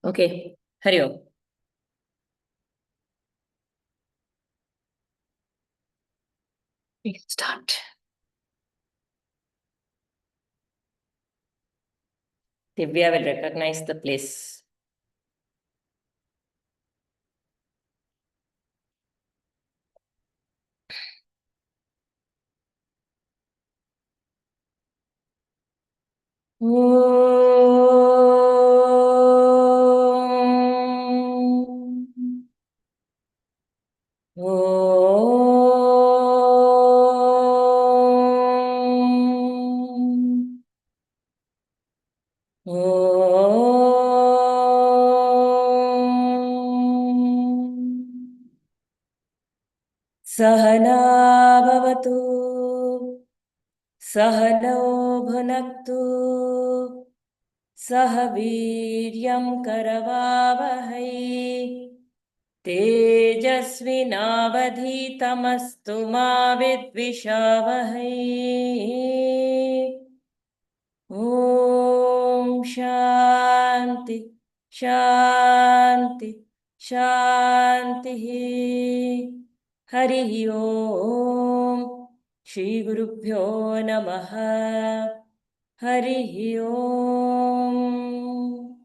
Okay, Hari Om. We can start. Divya will recognize the place. Sahana bhavatu, Sahano bhunaktu, Sah Viryam karavavahai, Tejasvinavadhitamastu ma vidvishavahai. Om Shanti, Shanti, Shanti. Hari Om. Shri Gurubhyo Namaha. Hari Om.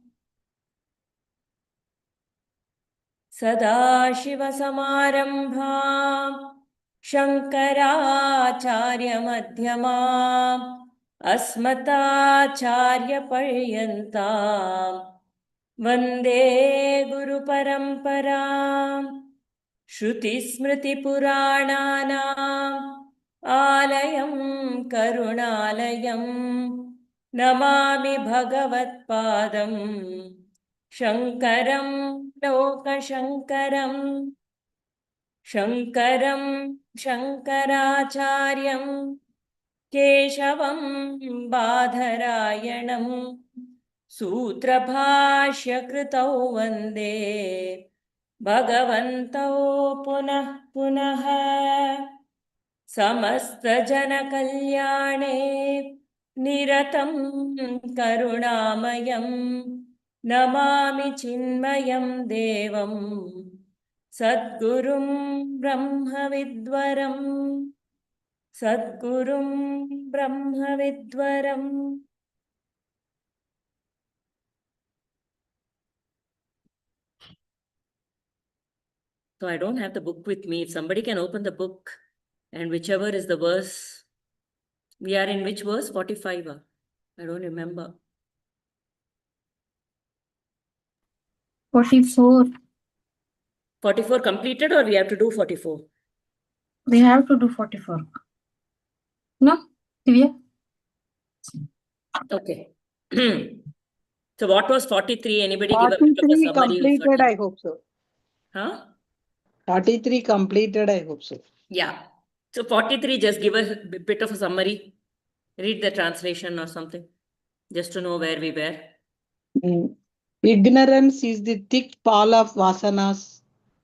Sadashivasamarambham Shankaracharya-madhyamam Asmatacharya-paryantam Vande Guru-paramparam Shruti-smriti-purananam Alayam Karunalayam Namami Bhagavat-padam Shankaram Lokashankaram Shankaram Shankaracharyam Keshavam Badharayanam Sutrabhashya Kritau Vande Bhagavantau Punah Punaha Samasta Jana Kalyane Niratam Karunamayam Namami Chinmayam Devam Sadgurum Brahmavidvaram Sadgurum Brahmavidvaram. So I don't have the book with me. If somebody can open the book and whichever is the verse, we are in which verse? 45. I don't remember. 44. 44 completed or we have to do 44? We have to do 44. No, Divya? Okay. So what was 43? Anybody give a bit of a 43 summary? completed, I hope so. Huh? 43 completed, I hope so. Yeah. So 43, just give a bit of a summary. Read the translation or something, just to know where we were. Ignorance is the thick pall of vasanas.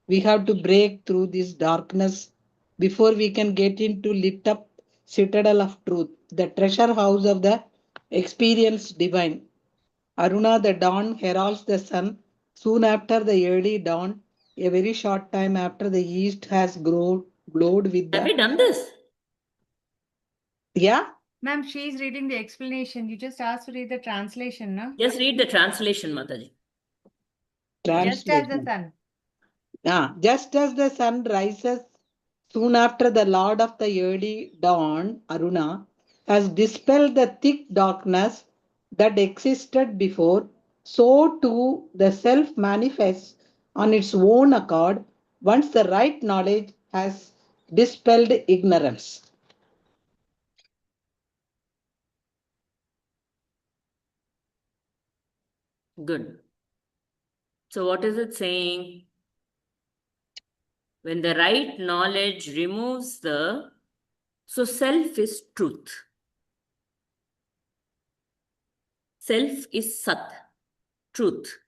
We have to break through this darkness before we can get into lit up citadel of truth, the treasure house of the experience divine. Aruna, the dawn, heralds the sun. Soon after the early dawn, a very short time after the east has glowed with Have we the... done this? Yeah? Ma'am, she is reading the explanation. You just asked to read the translation, no? Just read the translation, Mataji. Just as the sun. Just as the sun rises soon after the Lord of the early dawn, Aruna, has dispelled the thick darkness that existed before, so too the self manifests on its own accord once the right knowledge has dispelled ignorance. Good. So what is it saying? When the right knowledge removes the... So self is truth. Self is Sat, truth,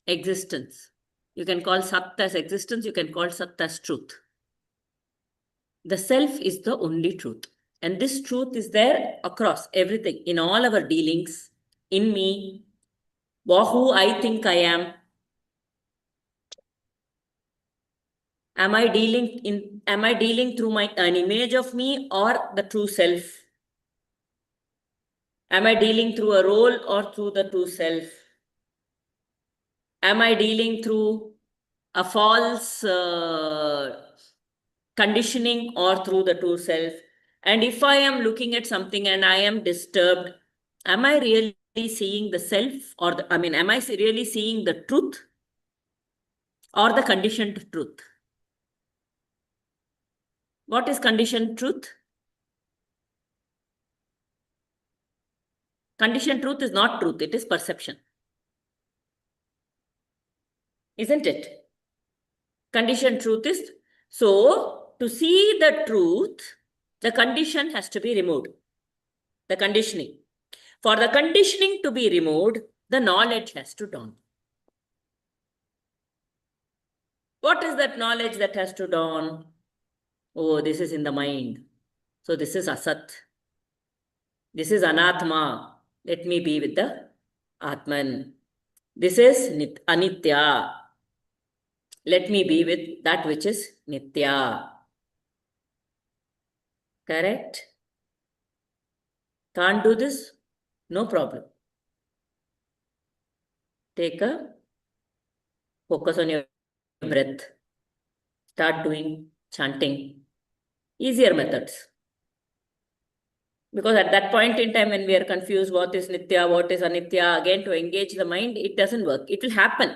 existence. You can call Sat as existence, you can call Sat as truth. The self is the only truth. And this truth is there across everything, in all our dealings, in me, who I think I am, Am I dealing through an image of me or the true self? Am I dealing through a role or through the true self? Am I dealing through a false conditioning or through the true self? And if I am looking at something and I am disturbed, am I really seeing the self, or am I really seeing the truth or the conditioned truth? What is conditioned truth? Conditioned truth is not truth, it is perception. Isn't it? Conditioned truth is, so to see the truth, the condition has to be removed. The conditioning. For the conditioning to be removed, the knowledge has to dawn. What is that knowledge that has to dawn? Oh, this is in the mind. So this is asat. This is anatma. Let me be with the Atman. This is anitya. Let me be with that which is nitya. Correct? Can't do this? No problem. Take a focus on your breath. Start doing chanting. Easier methods. Because at that point in time when we are confused, what is nitya, what is anitya, again to engage the mind, it doesn't work. It will happen.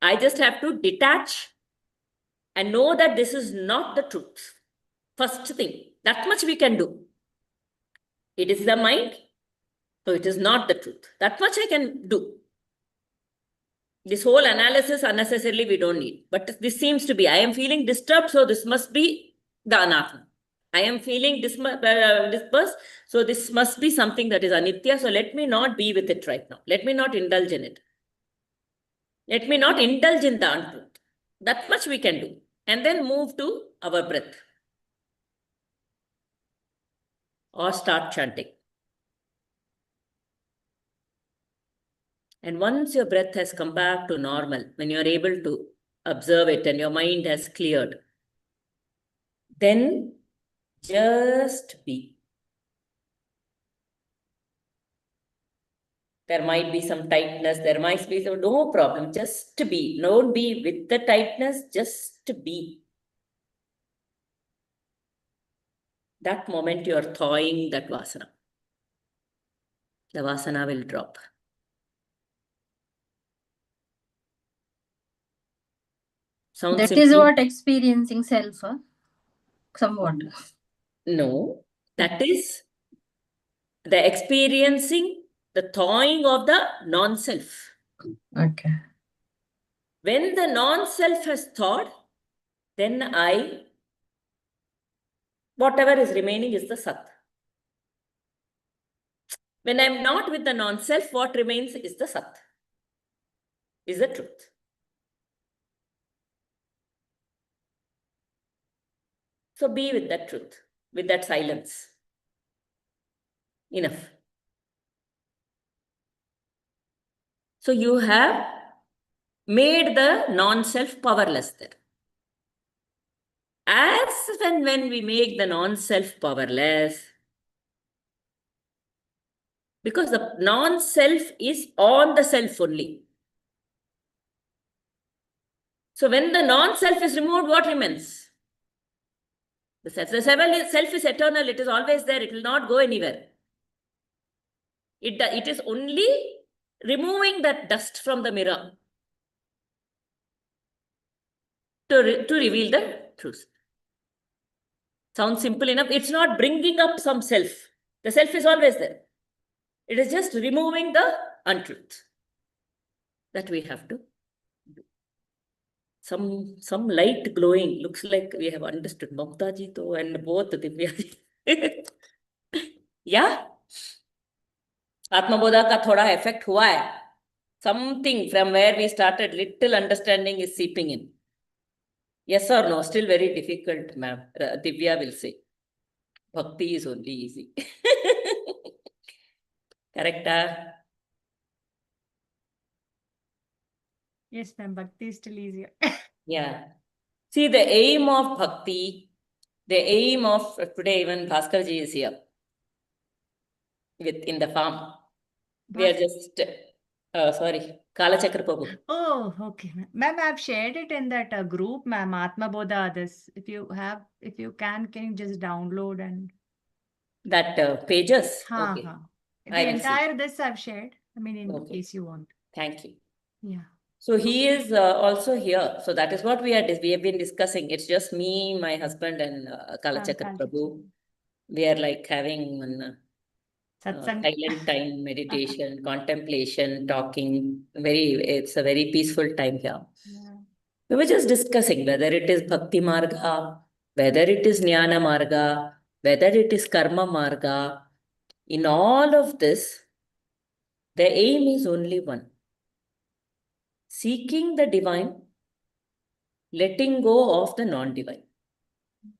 I just have to detach and know that this is not the truth. First thing, that much we can do. It is the mind, so it is not the truth. That much I can do. This whole analysis unnecessarily we don't need. But this seems to be, I am feeling disturbed, so this must be the anatma. I am feeling dispersed, so this must be something that is anitya. So let me not be with it right now. Let me not indulge in it. Let me not indulge in the untruth. That much we can do. And then move to our breath. Or start chanting. And once your breath has come back to normal, when you are able to observe it and your mind has cleared, then just be. There might be some tightness, there might be some, no problem, just to be. Don't be with the tightness, just to be. That moment you are thawing that vasana. The vasana will drop. Sounds That simple. is what experiencing self, somewhat. No, that is the experiencing, the thawing of the non-self. Okay. When the non-self has thawed, then whatever is remaining is the sat. When I'm not with the non-self, what remains is the sat, is the truth. So be with that truth, with that silence. Enough. So you have made the non-self powerless there. As when we make the non-self powerless, because the non-self is on the self only. So when the non-self is removed, what remains? The self. The self is eternal. It is always there. It will not go anywhere. It is only removing that dust from the mirror to reveal the truth. Sounds simple enough. It's not bringing up some self. The self is always there. It is just removing the untruth that we have to do. Some light glowing. Looks like we have understood. Mamta ji to and both Divya ji. Yeah. Atma Bodha ka thoda effect hua hai. Something from where we started, little understanding is seeping in. Yes or no? Still very difficult, ma'am. Divya will say. Bhakti is only easy. Correct? Yes, ma'am. Bhakti is still easier. Yeah. See, the aim of bhakti, the aim of today, even Bhaskarji is here in the farm. We are just, sorry, Kalachakra Prabhu. Oh, okay. Ma'am, I've shared it in that group, ma'am, Atma Bodha. This, if you can you just download and. That pages? Ha, Okay. ha. I The will see. entire this I've shared. I mean, in Okay. case you want. Thank you. Yeah. So he is also here. So that is what we have been discussing. It's just me, my husband, and Kalachakra Prabhu. We are like having one Satsang. silent time, meditation, contemplation, talking. It's a very peaceful time here. Yeah. We were just discussing whether it is Bhakti Marga, whether it is Jnana Marga, whether it is Karma Marga. In all of this, the aim is only one. Seeking the divine, letting go of the non-divine.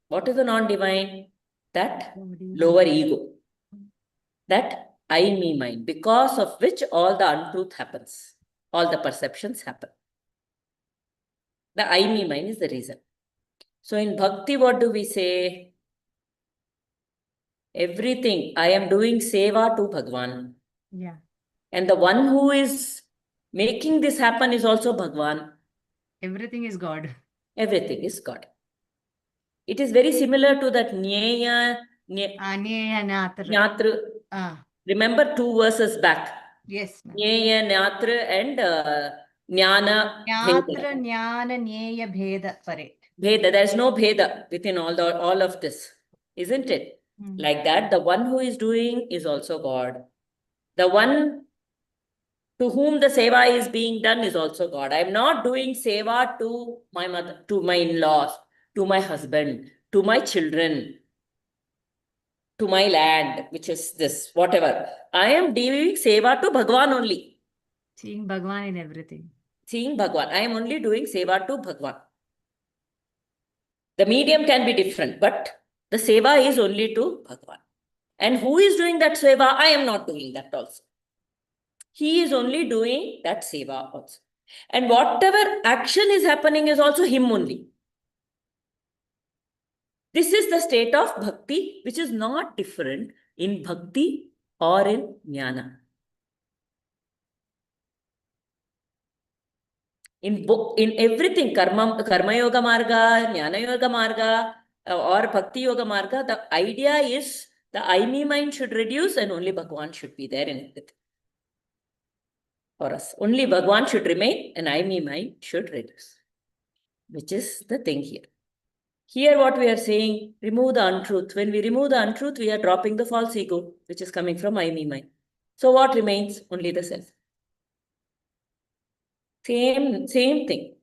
What is the non-divine? That lower ego. That I, me, mine, because of which all the untruth happens. All the perceptions happen. The I, me, mine is the reason. So in bhakti, what do we say? Everything, I am doing seva to Bhagwan. Yeah. And the one who is making this happen is also Bhagwan. Everything is God. Everything is God. It is very similar to that Nyeya, Anya Natra. Nyatra. Remember 2 verses back. Yes, ma'am. Nyeya, Nyatra and Jnana, Nyatra, Bheda. Jnana, Nyeya, Bheda, Pare. Bheda. There is no Bheda within all of this, isn't it? Like that, the one who is doing is also God. The one to whom the seva is being done is also God. I am not doing seva to my mother, to my in-laws, to my husband, to my children, to my land, which is this, whatever. I am doing seva to Bhagwan only. Seeing Bhagwan in everything. Seeing Bhagwan. I am only doing seva to Bhagwan. The medium can be different, but the seva is only to Bhagwan. And who is doing that seva? I am not doing that also. He is only doing that seva also. And whatever action is happening is also him only. This is the state of bhakti, which is not different in bhakti or in jnana. In everything, karma yoga marga, jnana yoga marga, or bhakti yoga marga, the idea is the I, me mind should reduce and only Bhagwan should be there in everything. For us, only Bhagwan should remain and I, me mind should reduce, which is the thing here. Here what we are saying, remove the untruth. When we remove the untruth, we are dropping the false ego, which is coming from I, me, mine. So what remains? Only the self. Same thing.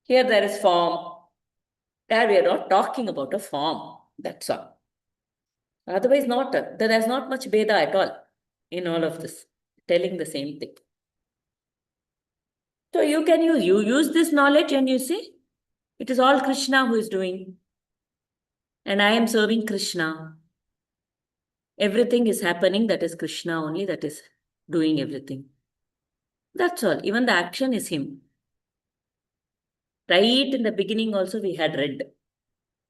Here there is form. There we are not talking about a form. That's all. Otherwise, there's not much Veda at all in all of this, telling the same thing. So you use this knowledge and you see, it is all Krishna who is doing. And I am serving Krishna. Everything is happening, that is Krishna only, that is doing everything. That's all. Even the action is him. Right in the beginning also we had read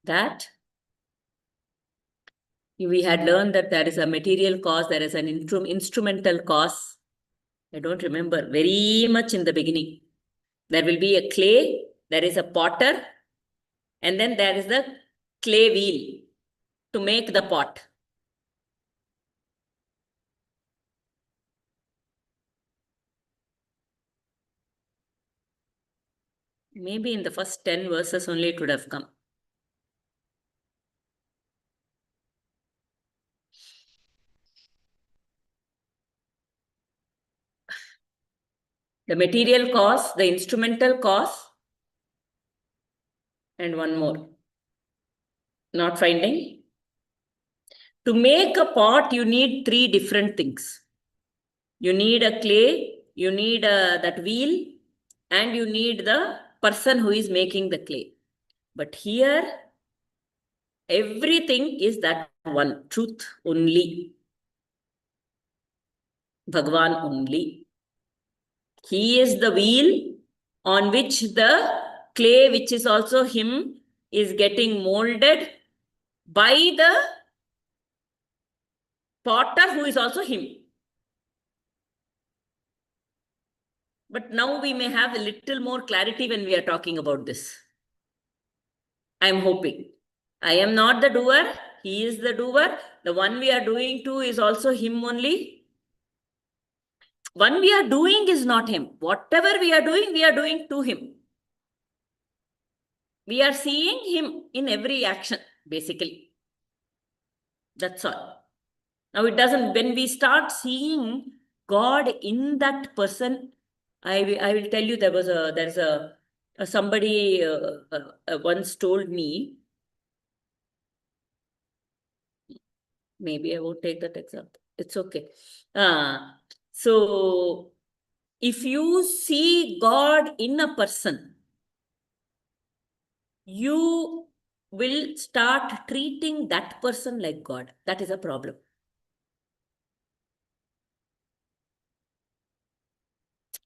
that we had learned that there is a material cause, there is an instrumental cause. I don't remember very much in the beginning. There will be a clay, there is a potter, and then there is the clay wheel to make the pot. Maybe in the first 10 verses only it would have come. The material cause, the instrumental cause, and one more. Not finding? To make a pot, you need 3 different things. You need a clay, you need that wheel, and you need the person who is making the clay. But here, everything is that one, truth only. Bhagwan only. He is the wheel on which the clay, which is also him, is getting molded by the potter who is also him. But now we may have a little more clarity when we are talking about this. I am hoping. I am not the doer. He is the doer. The one we are doing to is also him only. One we are doing is not him. Whatever we are doing to him. We are seeing him in every action, basically. That's all. Now it doesn't, when we start seeing God in that person, I will tell you, there's somebody once told me, maybe I won't take that example. It's okay. So if you see God in a person, you will start treating that person like God. That is a problem.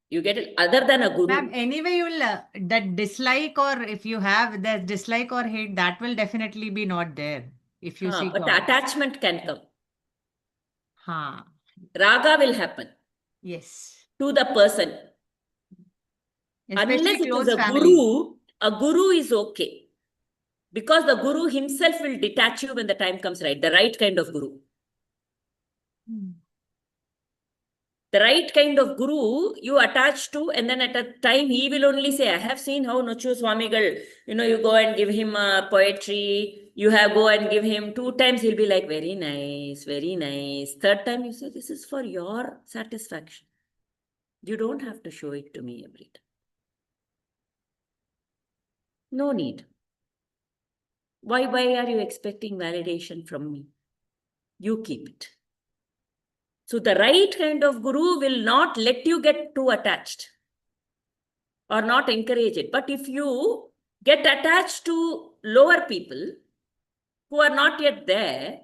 You get it? Other than a guru. Ma'am, anyway, you'll that dislike, or if you have that dislike or hate, that will definitely be not there if you see But God. attachment can come. Ha. Raga will happen Yes. to the person. Especially Unless it is close a family. guru is okay. Because the guru himself will detach you when the time comes right. The right kind of guru. The right kind of guru you attach to, and then at a time he will only say, I have seen how Nochu Swamigal, you go and give him poetry, go and give him 2 times, he'll be like, very nice, very nice. 3rd time you say, this is for your satisfaction. You don't have to show it to me every time. No need. Why are you expecting validation from me? You keep it. So the right kind of guru will not let you get too attached or not encourage it. But if you get attached to lower people who are not yet there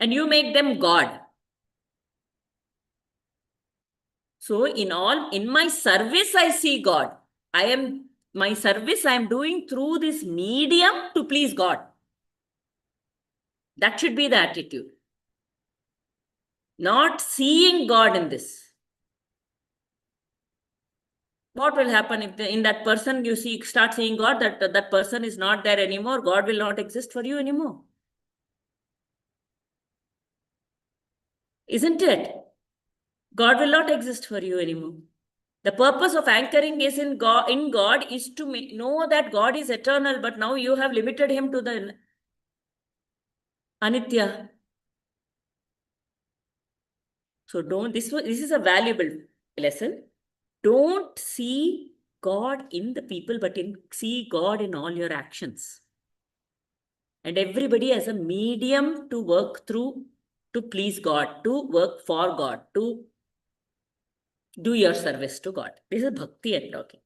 and you make them God. So in my service, I see God. My service I am doing through this medium to please God. That should be the attitude. Not seeing God in this. What will happen if in that person you start seeing God, that person is not there anymore? God will not exist for you anymore. Isn't it? God will not exist for you anymore. The purpose of anchoring is in God is to know that God is eternal, but now you have limited him to the Anitya. So this is a valuable lesson. Don't see God in the people, but see God in all your actions. And everybody as a medium to work through, to please God, to work for God, to do your service to God. This is bhakti I'm talking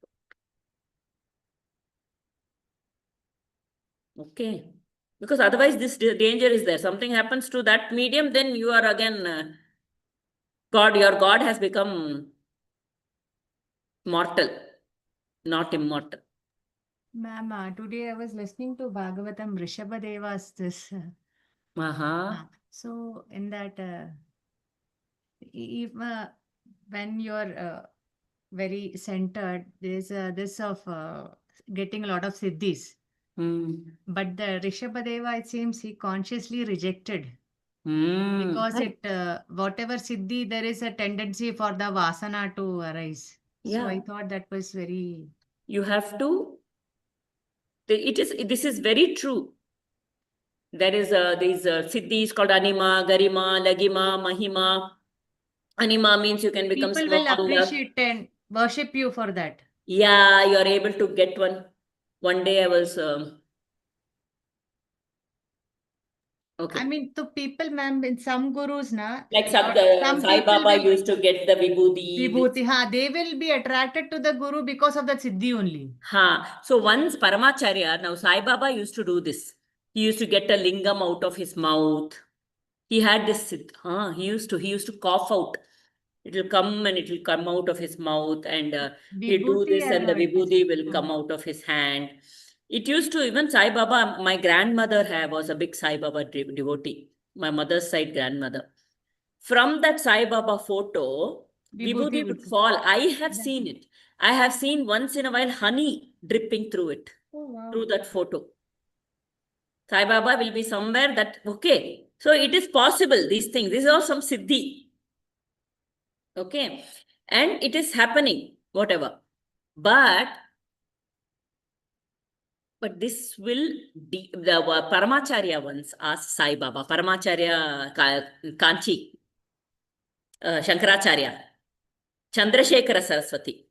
about. Okay. Because otherwise this danger is there. Something happens to that medium, then you are again, your God has become mortal, not immortal. Ma'am, today I was listening to Bhagavatam Rishabhadeva's this. So in that, if when you're very centered, there's this of getting a lot of siddhis. But the Rishabhadeva, it seems he consciously rejected. Because whatever siddhi, there is a tendency for the vasana to arise. So I thought that was very... You have to... This is very true. There is these siddhis called Anima, Garima, Lagima, Mahima. Anima means you can become People small. will appreciate and worship you for that. Yeah, you are able to get one. One day I was... okay. I mean, to people, ma'am, in some gurus, like some Sai people Baba will... used to get the vibhuti. Vibhuti, they will be attracted to the guru because of that siddhi only. So once Paramacharya, now Sai Baba used to do this. He used to get a lingam out of his mouth. He had this, he used to cough out. It will come and it will come out of his mouth, and he'll do Vibhuti, this I and the know it is. vibhuti will come out of his hand. It used to, even Sai Baba, my grandmother was a big Sai Baba devotee, my mother's side grandmother. From that Sai Baba photo, vibhuti would fall. I have seen it. I have seen once in a while honey dripping through it, through that photo. Sai Baba will be somewhere that, okay. So it is possible, these things. These are some siddhi. Okay. And it is happening, whatever. But this will, the Paramacharya once asked Sai Baba, Paramacharya Kanchi, Shankaracharya, Chandrasekhara Saraswati.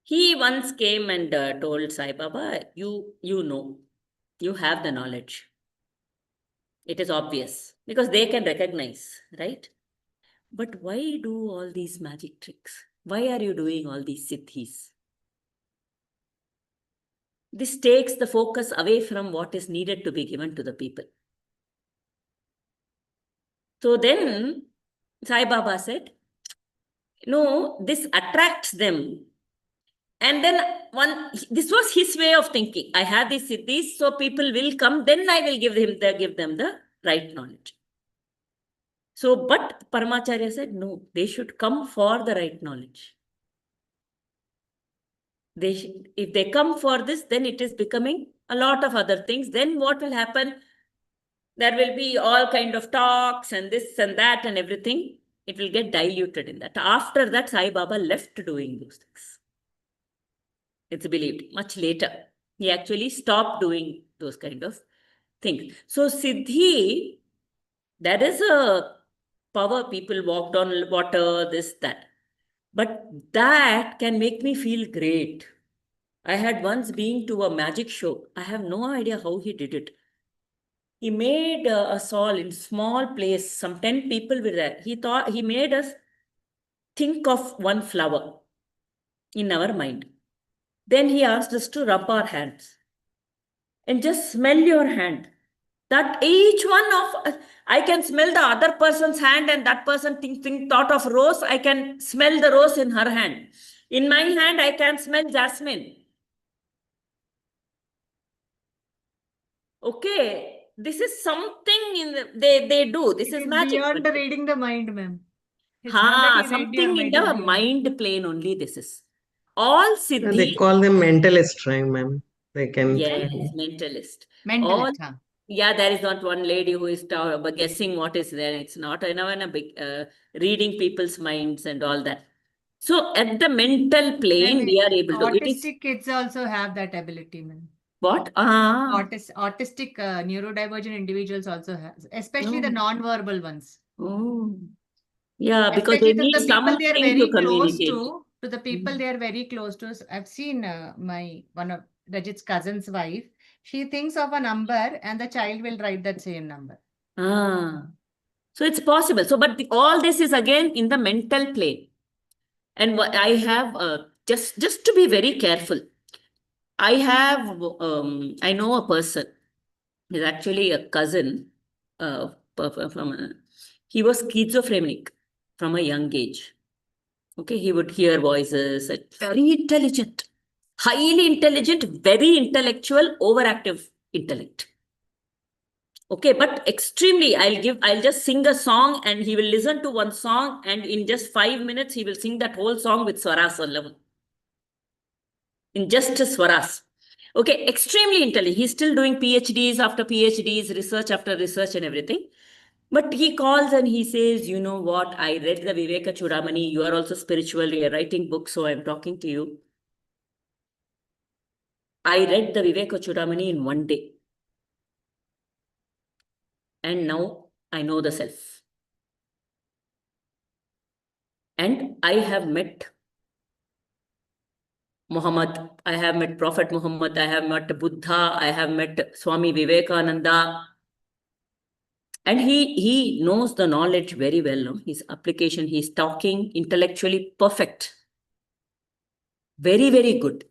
He once came and told Sai Baba, you know, you have the knowledge. It is obvious because they can recognize, right? But why do all these magic tricks? Why are you doing all these siddhis? This takes the focus away from what is needed to be given to the people. So then Sai Baba said, no, this attracts them. And then this was his way of thinking. I have these siddhis, so people will come, then I will give them the right knowledge. So, but Paramacharya said, no, they should come for the right knowledge. If they come for this, then it is becoming a lot of other things. Then what will happen? There will be all kind of talks and this and that and everything. It will get diluted in that. After that, Sai Baba left doing those things. It's believed much later. He actually stopped doing those kind of things. So siddhi, that is a power. People walked on water, this, that. But that can make me feel great. I had once been to a magic show. I have no idea how he did it. He made a stall in small place. Some 10 people were there. He made us think of one flower in our mind. Then he asked us to rub our hands and just smell your hand. That each one of I can smell the other person's hand, and that person thought of rose. I can smell the rose in her hand. In my hand, I can smell jasmine. Okay, this is something they do. This is magic. Beyond reading the mind, ma'am. It's not Ha, that he read your something in mind, it's the beyond. mind plane only. This is all They siddhi. call them mentalist, right, ma'am? They can. Yes, mentalist. Mentalist, All, huh? yeah, there is not one lady who is guessing what is there. It's not in a big reading people's minds and all that. So at the mental plane, Ma'am, we are able to. It is autistic kids also have that ability, ma'am. what? Ah, Autistic neurodivergent individuals also have, especially the oh, non-verbal ones. oh, yeah, because Especially they to need the people they are something to very close communicate. to the people they are very close to. I've seen one of Rajit's cousin's wife. She thinks of a number and the child will write that same number. Ah, so it's possible. So, but all this is again in the mental plane. And what I have just to be very careful. I know a person. He's actually a cousin. He was schizophrenic from a young age. Okay, he would hear voices. Very intelligent, highly intelligent, very intellectual, overactive intellect. Okay, but extremely, I'll just sing a song and he will listen to one song, and in just 5 minutes, he will sing that whole song with swaras alone. In just swaras. Okay, extremely intelligent. He's still doing PhDs after PhDs, research after research and everything. But he calls and he says, you know what, I read the Viveka Chudamani. You are also spiritual. You are writing books, so I'm talking to you. I read the Viveka Chudamani in one day. And now I know the self. And I have met Muhammad, I have met Prophet Muhammad, I have met Buddha, I have met Swami Vivekananda. And he knows the knowledge very well. No? His application, he's talking intellectually perfect. Very, very good.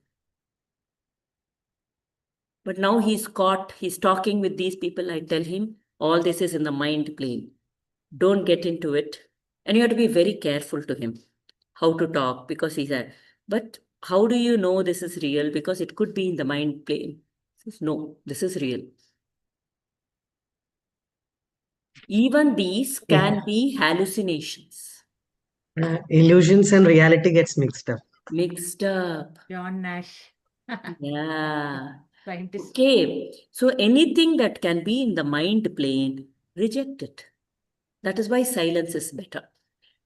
But now he's caught, he's talking with these people. I tell him, all this is in the mind plane. Don't get into it. And you have to be very careful to him how to talk because he's a. But how do you know this is real? Because it could be in the mind plane. He says, no, this is real. Even these can be hallucinations. Illusions and reality gets mixed up. Mixed up. John Nash. Yeah. Scientist. Okay. So anything that can be in the mind plane, reject it. That is why silence is better.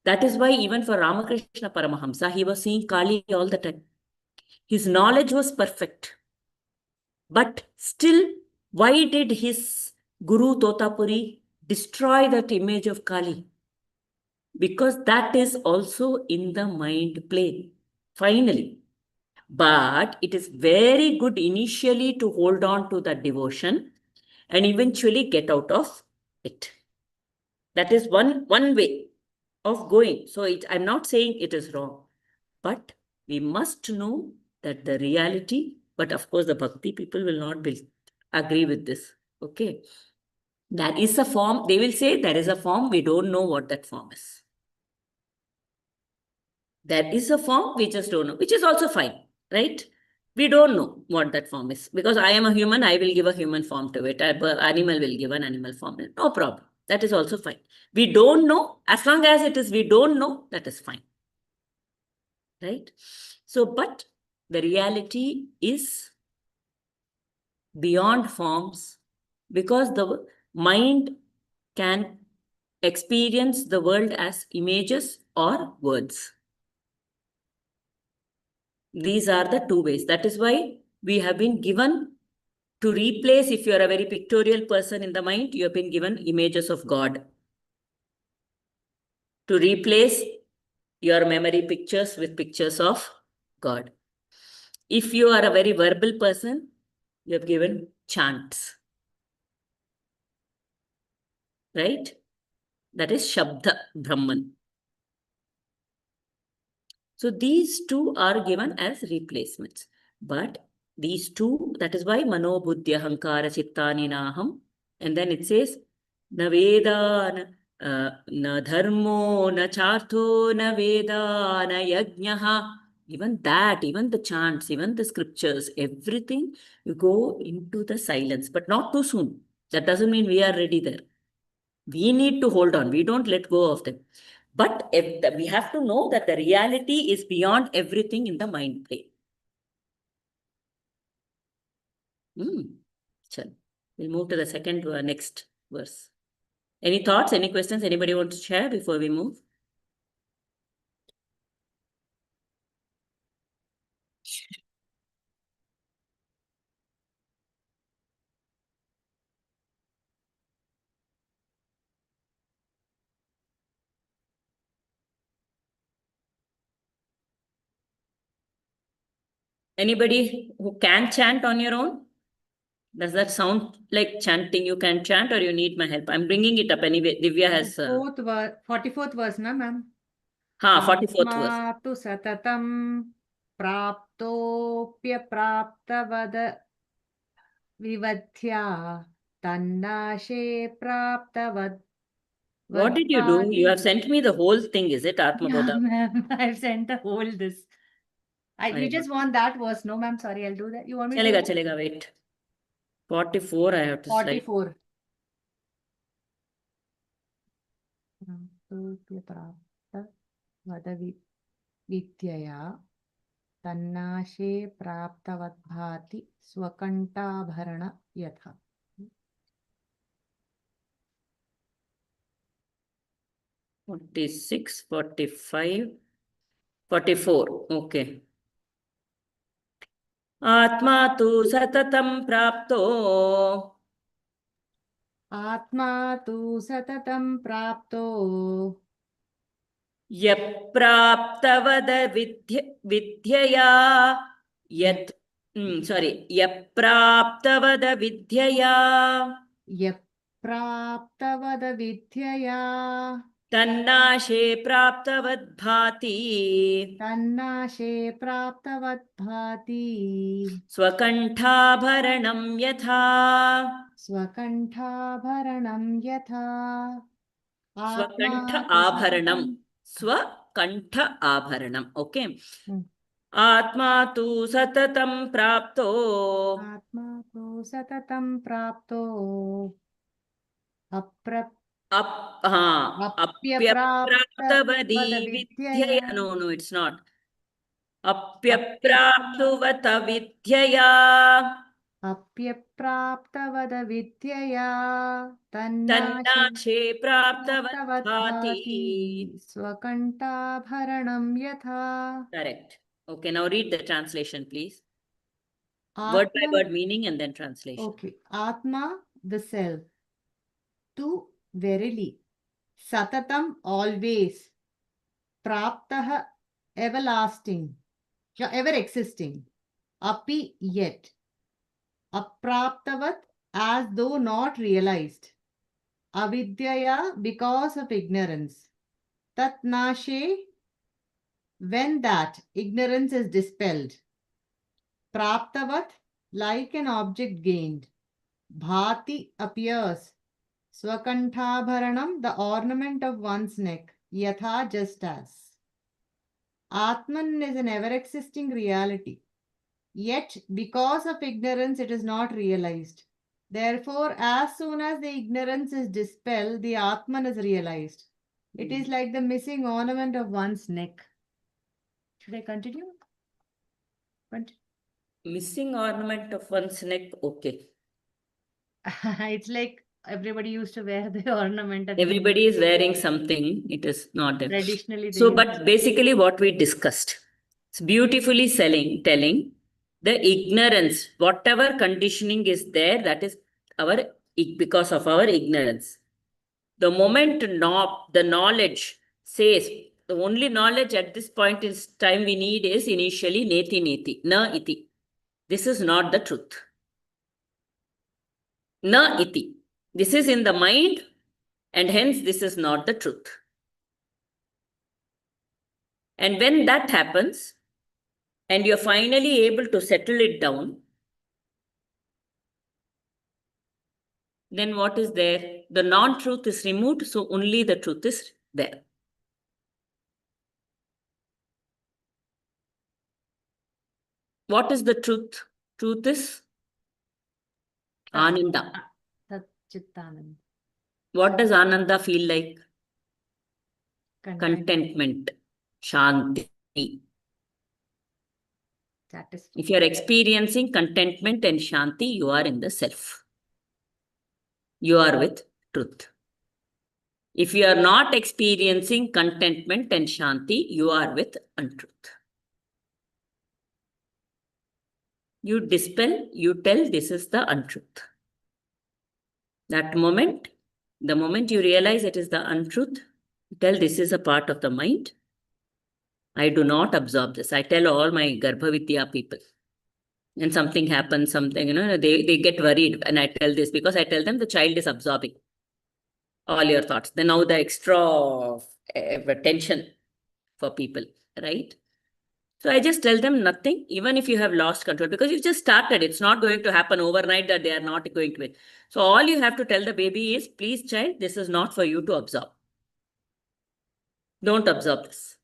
That is why even for Ramakrishna Paramahamsa, he was seeing Kali all the time. His knowledge was perfect. But still, why did his Guru Totapuri destroy that image of Kali? Because that is also in the mind plane, finally. But it is very good initially to hold on to that devotion and eventually get out of it. That is one way of going. So I'm not saying it is wrong, but we must know that the reality, but of course the bhakti people will not agree with this. Okay. There is a form, they will say there is a form, we don't know what that form is. There is a form, we just don't know, which is also fine, right? We don't know what that form is. Because I am a human, I will give a human form to it. An animal will give an animal form. No problem. That is also fine. We don't know. As long as it is we don't know, that is fine. Right? So, but the reality is beyond forms because the mind can experience the world as images or words. These are the two ways. That is why we have been given to replace, if you are a very pictorial person in the mind, you have been given images of God. To replace your memory pictures with pictures of God. If you are a very verbal person, you have given chants. Right? That is Shabda Brahman. So these two are given as replacements. But these two, that is why Mano Buddhya Hankara Chittani Naham. And then it says, Na Veda, na Dharmo, na Chartho, na Veda, na Yajnaha. Even that, even the chants, even the scriptures, everything, you go into the silence, but not too soon. That doesn't mean we are ready there. We need to hold on. We don't let go of them. But we have to know that the reality is beyond everything in the mind plane. We'll move to the second next verse. Any thoughts, any questions anybody want to share before we move? Anybody who can chant on your own? Does that sound like chanting? You can chant or you need my help? I'm bringing it up anyway. Divya has... 44th verse, na ma'am? 44th verse. Atma tu satatam praptopya vivadhya tannashe praptavad. What did you do? You have sent me the whole thing, is it? Atma Yeah, Bodha. ma'am. I've sent the whole this. You just want that verse. No, ma'am. Sorry, I'll do that. You want me to do Chalega, wait. 44, I have to slide. 44. Vidyaya tannashe praptavadbhati swakantabharana yatha. 46, 45, 44. Okay. Atma tu satatam prapto. Atma tu satatam prapto. Yapraptavada vidyaya. Yapraptavada vidyaya. Yapraptavada vidyaya. Tannashe praptavadbhati. Tannashe praptavadbhati. Swakanthabharanam yatha. Swakantabharanam yatha. Swakantha Atma tu abharanam. satatam. Swakantha abharanam. Okay. Hmm. Atma tu satatam prapto. Atma tu satatam prapto. Apra apyaprapta vada apyapraptavadi vidyaya. vidyaya. No, it's not. Apyaprapta Apyapraptuvata vidyaya. apyaprapta vada vidyaya. Tannashe Tannashe praptavatthati. praptavatthati. Swakantabharanam yatha. Correct. Okay, now read the translation, please. Word by Atman. word meaning and then translation. Okay. Atma, the self. Tu, verily. Satatam, always. Praptah, everlasting. Yeah, ever existing. Api, yet. Apraptavat, as though not realized. Avidyaya, because of ignorance. Tat nashe, when that ignorance is dispelled. Praptavat, like an object gained. Bhati appears. Swakanthabharanam, the ornament of one's neck. Yatha, just as. Atman is an ever-existing reality. Yet, because of ignorance, it is not realized. Therefore, as soon as the ignorance is dispelled, the Atman is realized. It is like the missing ornament of one's neck. Should I continue? Missing ornament of one's neck. Okay. It's like everybody used to wear the ornament at the Everybody is wearing something. It is not there. traditionally. So, but basically what we discussed, it's beautifully telling the ignorance, whatever conditioning is there, that is because of our ignorance. The moment the knowledge says, the only knowledge at this point in time we need is initially neti, na iti. This is not the truth. Na iti. This is in the mind, and hence this is not the truth. And when that happens, and you're finally able to settle it down, then what is there? The non-truth is removed, so only the truth is there. What is the truth? Truth is Ananda. Chittanand. What does Ananda feel like? Content. Contentment. Shanti. Satisfaction. If you are experiencing contentment and Shanti, you are in the self. You are with truth. If you are not experiencing contentment and Shanti, you are with untruth. You dispel, you tell this is the untruth. That moment, the moment you realize it is the untruth, you tell this is a part of the mind. I do not absorb this. I tell all my GarbhaVidya people. And something happens, they get worried. And I tell this because I tell them the child is absorbing all your thoughts. Then now the extra tension for people, right? So I just tell them nothing, even if you have lost control, because you just started. It's not going to happen overnight that they are not going to win. So all you have to tell the baby is, please child, this is not for you to absorb. Don't absorb this.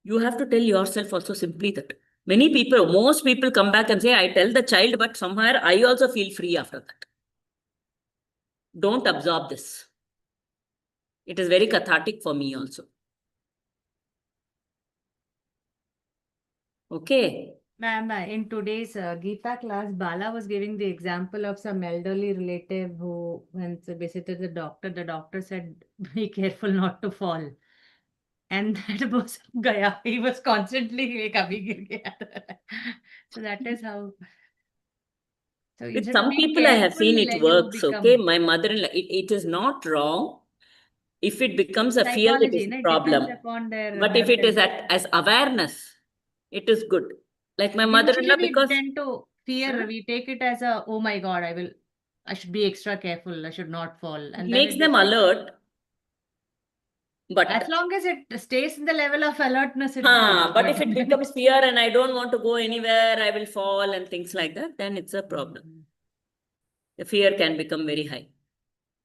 You have to tell yourself also simply that. Most people come back and say, I tell the child, but somewhere I also feel free after that. Don't absorb this. It is very cathartic for me also. Okay. Ma'am, in today's Gita class, Bala was giving the example of some elderly relative who, when they visited the doctor said, be careful not to fall. And that was Gaya. He was constantly like, "Abhi gir gaya." So that is how. So With instead of some being people, I have seen careful, it you works. Okay. become My mother-in-law, it is not wrong. If it becomes a fear, it psychology. is a It problem. depends upon their But if it is mental. as awareness, it is good. Like my Usually mother-in-law, we because tend to fear, we take it as a, oh my God, I should be extra careful, I should not fall. it And then makes it them becomes, alert. as But long as it stays in the level of alertness, it's good. but if it becomes fear and I don't want to go anywhere, I will fall and things like that, then it's a problem. The fear can become very high.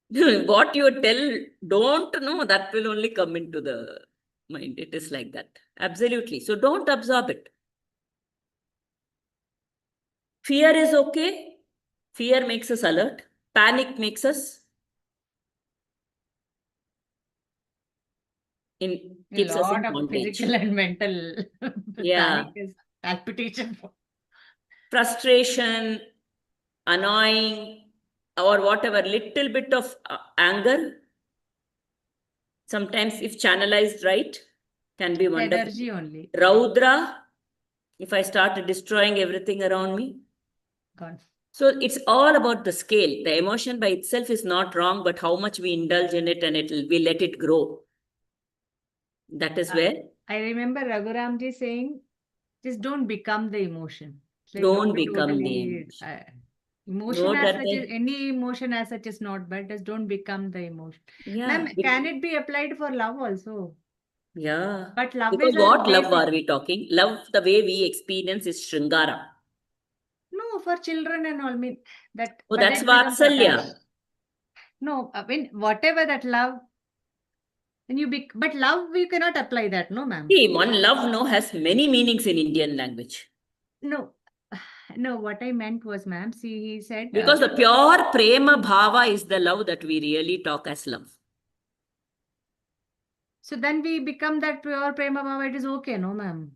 What you tell, don't know, that will only come into the mind. It is like that. Absolutely. So don't absorb it. Fear is okay. Fear makes us alert. Panic makes us A keeps us in lot of bondage. physical and mental Yeah. panic is palpitation. Frustration, annoying, or whatever, little bit of anger, sometimes if channelized right, can be wonderful. Energy only. Raudra, if I start destroying everything around me. Gone. So it's all about the scale. The emotion by itself is not wrong, but how much we indulge in it and we let it grow. That is where. I remember Raghuramji saying, just don't become the emotion. It's like Don't become the totally, No, emotion as that such they- is, any emotion as such is not bad. Just don't become the emotion. Yeah. Ma'am, can it be applied for love also? Yeah. But love Because is a what love basic. are we talking? Love, the way we experience is Shringara. No, for children and all. I mean that. Oh, But that's then becomes attached. Vatsalya. No, I mean whatever that love, then you be. But love, we cannot apply that, no, ma'am. See, one love no has many meanings in Indian language. No, no. What I meant was, ma'am. See, he said. Because the pure prema bhava is the love that we really talk as love. So then we become that pure prema bhava. It is okay, no, ma'am.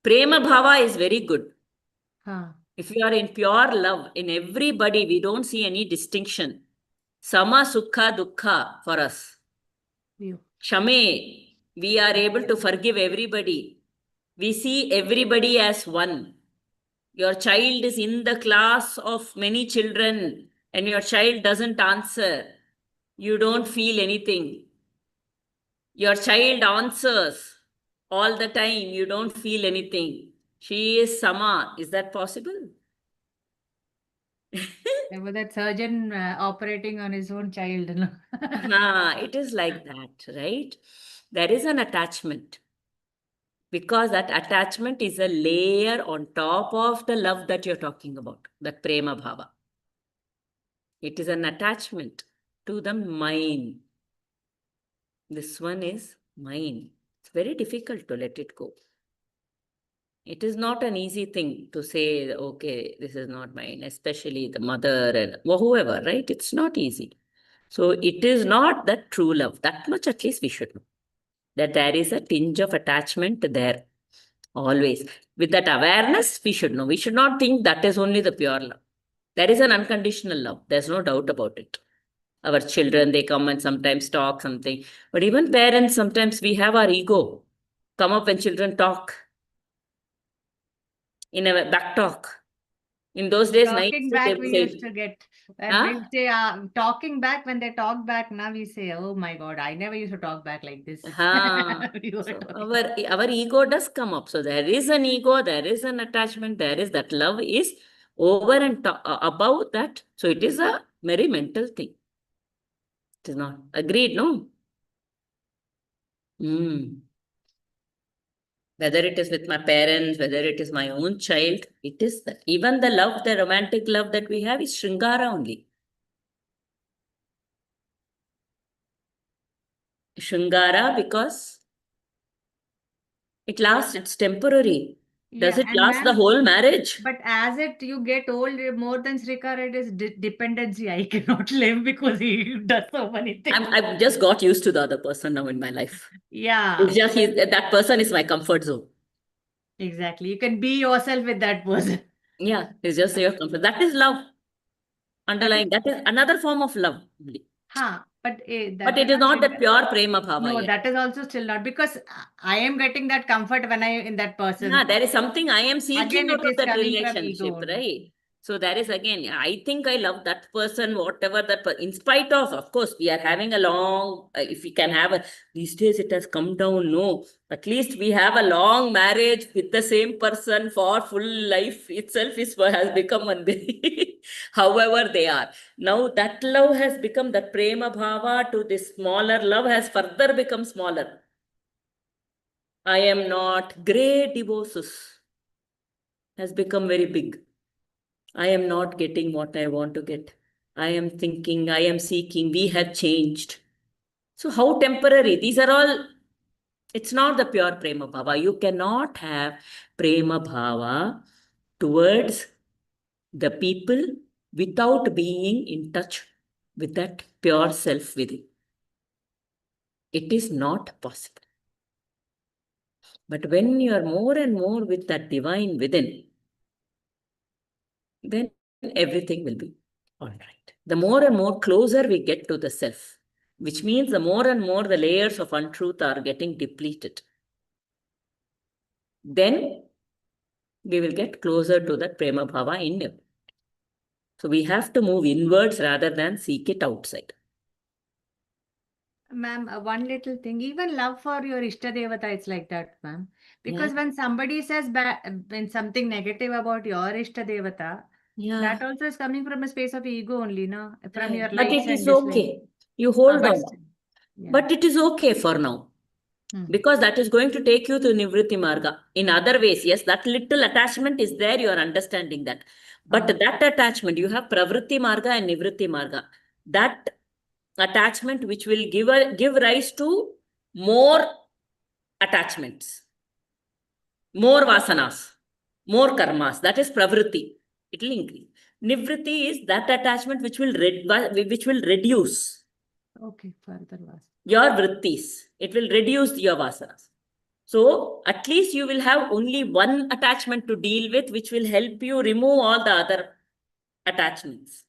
Prema bhava is very good. Huh. If you are in pure love, in everybody, we don't see any distinction. Sama sukha dukkha for us. You. Shame, we are able to forgive everybody. We see everybody as one. Your child is in the class of many children and your child doesn't answer. You don't feel anything. Your child answers all the time. You don't feel anything. She is Sama. Is that possible? There was that surgeon operating on his own child. No? It is like that, right? There is an attachment. Because that attachment is a layer on top of the love that you're talking about, that prema bhava. It is an attachment to the mine. This one is mine. It's very difficult to let it go. It is not an easy thing to say, okay, this is not mine, especially the mother and whoever, right? It's not easy. So it is not that true love. That much at least we should know. That there is a tinge of attachment there. Always. With that awareness, we should know. We should not think that is only the pure love. There is an unconditional love. There's no doubt about it. Our children, they come and sometimes talk something. But even parents, sometimes we have our ego come up when children talk in a back talk. In those days, nice, Talking they back, would we say, used to get. huh? We say, talking back, when they talk back, now we say, oh my God, I never used to talk back like this. We were So talking. our ego does come up. So there is an ego, there is an attachment, there is that love is over and above that. So it is a very mental thing. It is not. Agreed, no? Whether it is with my parents, whether it is my own child, it is that. Even the love, the romantic love that we have is Shringara only. Shringara because it lasts, it's temporary. Does Yeah, it and last the ma'am, whole marriage? but as you get old, more than Srikar, it is dependency. I cannot live because he does so many things. I've just got used to the other person now in my life. Yeah, It's just that person is my comfort zone. exactly. You can be yourself with that person. Yeah, it's just your comfort. That is love. Underlying, that is another form of love. But But that it is is not not that pure prema bhava no, yet. that is also still not, because I am getting that comfort when I in that person. There is something I am seeking Again, out it of is that coming from ego relationship, only. right? So there is again, I think I love that person, whatever that in spite of course, we are having a long, if we can have these days it has come down, no. At least we have a long marriage with the same person for full life itself has become one day, however they are. Now that love has become, that prema bhava to this smaller love has further become smaller. I am not, great divorces has become very big. I am not getting what I want to get. I am thinking, I am seeking, we have changed. So how temporary? These are all, it's not the pure prema bhava. You cannot have prema bhava towards the people without being in touch with that pure self within. It is not possible. But when you are more and more with that divine within, then everything will be all right. The more and more closer we get to the self, which means the more and more the layers of untruth are getting depleted, then we will get closer to that prema bhava in you. So we have to move inwards rather than seek it outside. Ma'am, one little thing, even love for your Ishta Devata, it's like that, ma'am. Because Yeah. when somebody says when something negative about your Ishta Devata, Yeah. that also is coming from a space of ego only, no? From your But likes it is and dislikes. okay. You hold but on. still, yeah. But it is okay for now. Because that is going to take you to Nivritti Marga. In other ways, yes, that little attachment is there, you are understanding that. But that attachment, you have Pravritti Marga and Nivritti Marga. That attachment which will give rise to more attachments, more vasanas, more karmas. That is Pravritti. It will increase. Nivritti is that attachment which will reduce Okay, further was. your vrittis. It will reduce your vasanas. So at least you will have only one attachment to deal with, which will help you remove all the other attachments.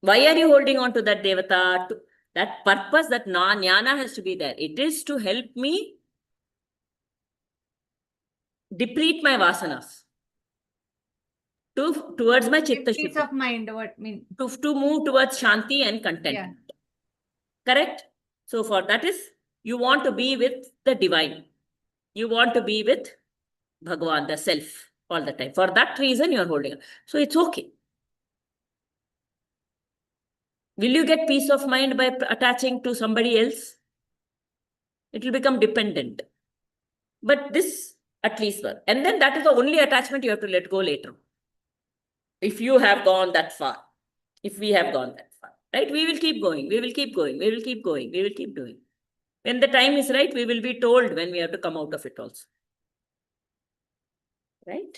Why are you holding on to that devata? That purpose, that jnana has to be there. It is to help me deplete my vasanas towards my chitta Peace shuddhi. of mind, what mean? To move towards shanti and contentment. Correct? So for that is, you want to be with the divine. You want to be with Bhagavan, the self, all the time. For that reason, you are holding on. So it's okay. Will you get peace of mind by attaching to somebody else? It will become dependent. But this at least work. And then that is the only attachment you have to let go later. If you have gone that far. If we have gone that far. Right? We will keep going. We will keep going. We will keep going. We will keep doing. When the time is right, we will be told when we have to come out of it also. Right?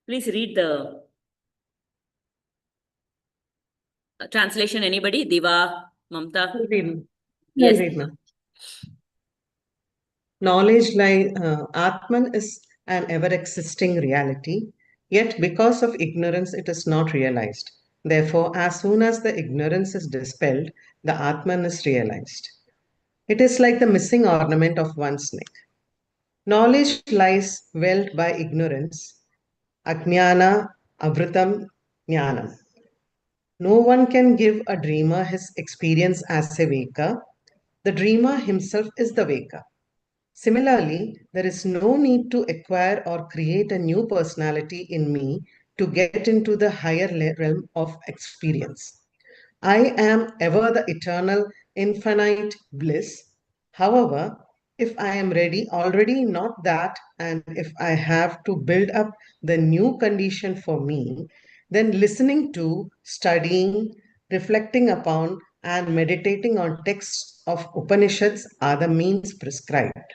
Please read the translation. Anybody? Diva, Mamta? I'll read. Yes. I'll read, ma'am. Knowledge like Atman is an ever-existing reality, yet because of ignorance it is not realized. Therefore, as soon as the ignorance is dispelled, the Atman is realized. It is like the missing ornament of one's neck. Knowledge lies veiled by ignorance, ajnana avritam jnanam. No one can give a dreamer his experience as a veka. The dreamer himself is the veka. Similarly, there is no need to acquire or create a new personality in me to get into the higher realm of experience. I am ever the eternal, infinite bliss. However, if I am already not that, and if I have to build up the new condition for me, then listening to, studying, reflecting upon, and meditating on texts of Upanishads are the means prescribed.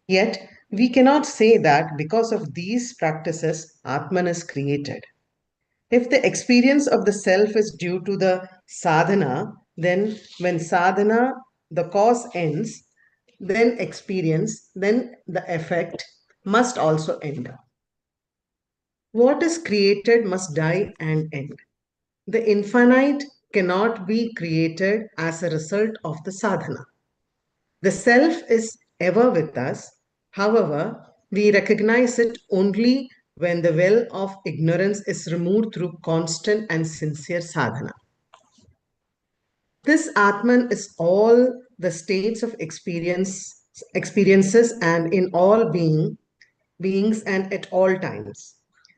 Yet, we cannot say that because of these practices, Atman is created. If the experience of the self is due to the sadhana, then when sadhana, the cause ends, then experience, then the effect must also end. What is created must die and end. The infinite cannot be created as a result of the sadhana. The self is ever with us. However, we recognize it only when the veil of ignorance is removed through constant and sincere sadhana. This Atman is all the states of experiences and in all beings and at all times.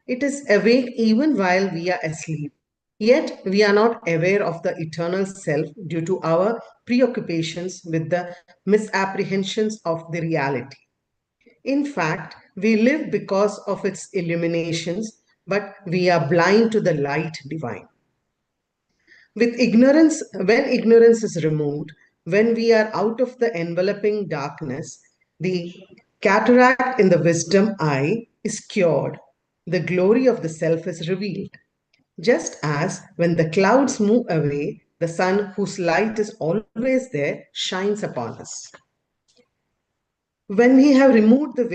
It is awake even while we are asleep. Yet we are not aware of the eternal self due to our preoccupations with the misapprehensions of the reality. In fact, we live because of its illuminations, but we are blind to the light divine. With ignorance, when ignorance is removed, when we are out of the enveloping darkness, the cataract in the wisdom eye is cured. The glory of the self is revealed. Just as when the clouds move away, the sun, whose light is always there, shines upon us. When we have removed the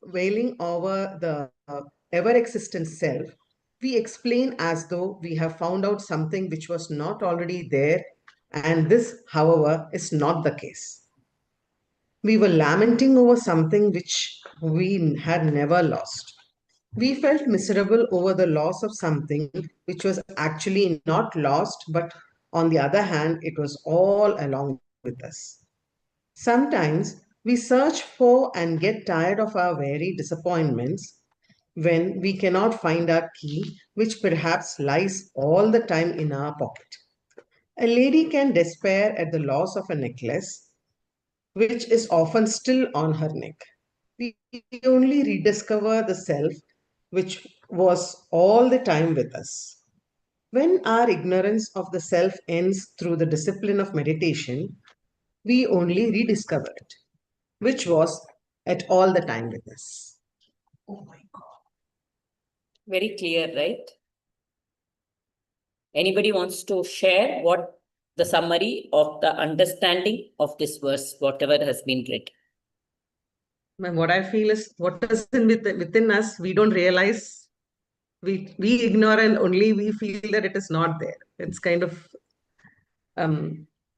veiling over the ever-existent self, we explain as though we have found out something which was not already there, and this, however, is not the case. We were lamenting over something which we had never lost. We felt miserable over the loss of something which was actually not lost, but on the other hand, it was all along with us. Sometimes we search for and get tired of our very disappointments when we cannot find our key, which perhaps lies all the time in our pocket. A lady can despair at the loss of a necklace, which is often still on her neck. We only rediscover the self which was all the time with us. When our ignorance of the self ends through the discipline of meditation, we only rediscover it, which was at all the time with us. Oh my God. Very clear, right? Anybody wants to share what the summary of the understanding of this verse, whatever has been read? What I feel is what is within us, we don't realize. We ignore and only we feel that it is not there. It's kind of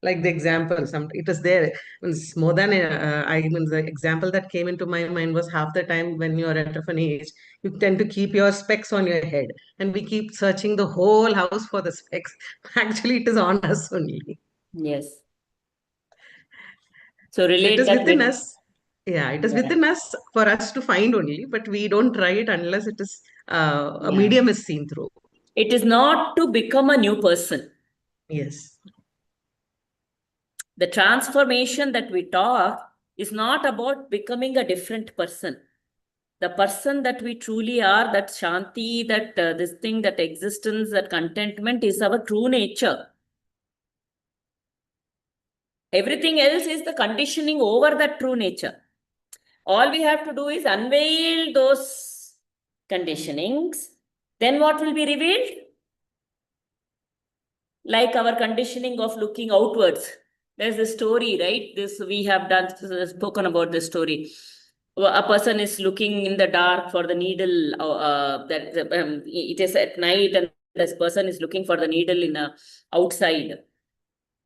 like the example, it is there. It's more than the example that came into my mind was half the time when you're at an age, you tend to keep your specs on your head, and we keep searching the whole house for the specs. Actually, it is on us only. Yes. So It relate is that within with, us. Yeah, it is yeah. within us for us to find only, but we don't try it unless it is a Yeah. medium is seen through. It is not to become a new person. Yes. The transformation that we talk is not about becoming a different person. The person that we truly are, that Shanti, that this thing, that existence, that contentment is our true nature. Everything else is the conditioning over that true nature. All we have to do is unveil those conditionings. Then what will be revealed? Like our conditioning of looking outwards. There's a story, right? This we have done spoken about this story. A person is looking in the dark for the needle. It is at night, and this person is looking for the needle in a outside,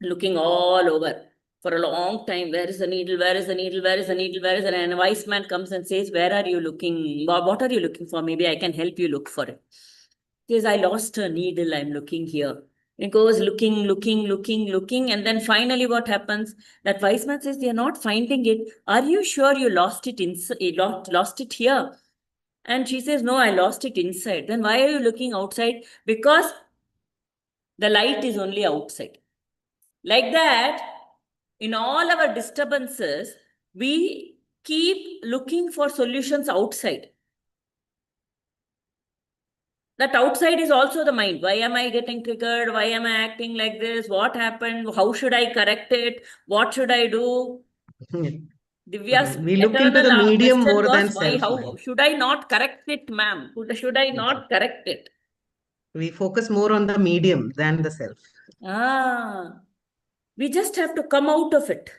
looking all over for a long time. Where is the needle? Where is the needle? Where is the needle? Where is it? And a wise man comes and says, "Where are you looking? What are you looking for? Maybe I can help you look for it." He says, "I lost a needle. I'm looking here." It goes looking, and then finally, what happens? That wise man says, "They are not finding it. Are you sure you lost it lost it here?" And she says, "No, I lost it inside." "Then why are you looking outside?" "Because the light is only outside." Like that, in all our disturbances, we keep looking for solutions outside. That outside is also the mind. Why am I getting triggered? Why am I acting like this? What happened? How should I correct it? What should I do? Divya's We look into the eternal medium question more than was, why, self how now. should I not correct it, ma'am? Should I not correct it? We focus more on the medium than the self. We just have to come out of it.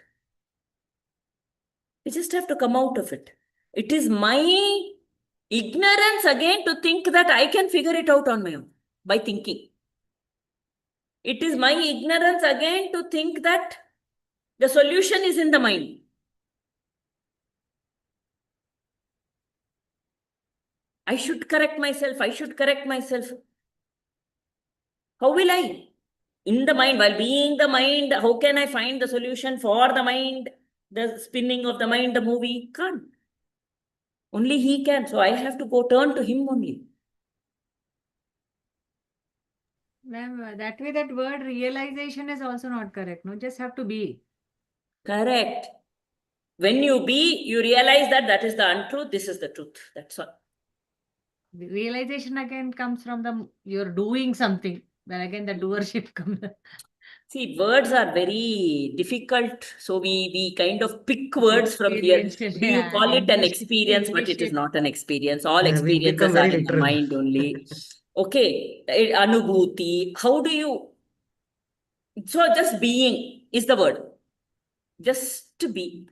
We just have to come out of it. It is my ignorance again to think that I can figure it out on my own by thinking. It is my ignorance again to think that the solution is in the mind. I should correct myself. I should correct myself. How will I? In the mind, while being the mind, how can I find the solution for the mind? The spinning of the mind, the movie? Can't. Only he can. So I have to go turn to him only. Ma'am, that way that word realization is also not correct. No, just have to be. Correct. When you be, you realize that that is the untruth, this is the truth. That's all. The realization again comes from you're doing something. Then again the doership comes. See, words are very difficult. So we kind of pick words from here. Experiential, Do you yeah, call it an English, experience? But it is English. not an experience. All Yeah, we become experiences are very in the literal. mind only. Okay. Anubhuti. How do you? So just being is the word. Just to be.